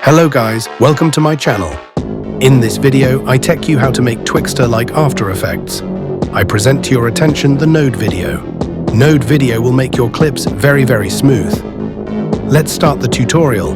Hello guys, welcome to my channel. In this video, I tech you how to make Twixtor like After Effects. I present to your attention the Node video. Node video will make your clips very smooth. Let's start the tutorial.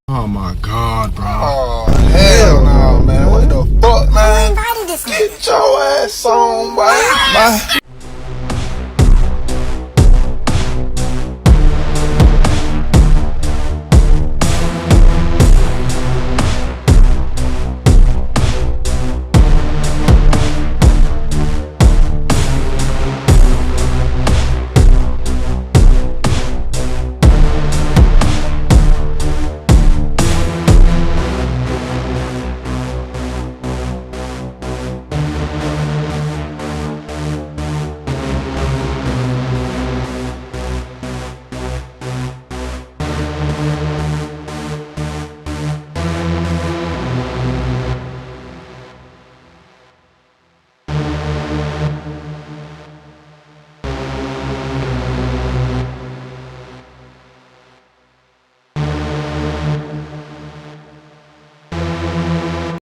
Oh my God, bro. Oh, hell no, man. What the fuck, man? Get your ass on, boy. Bye.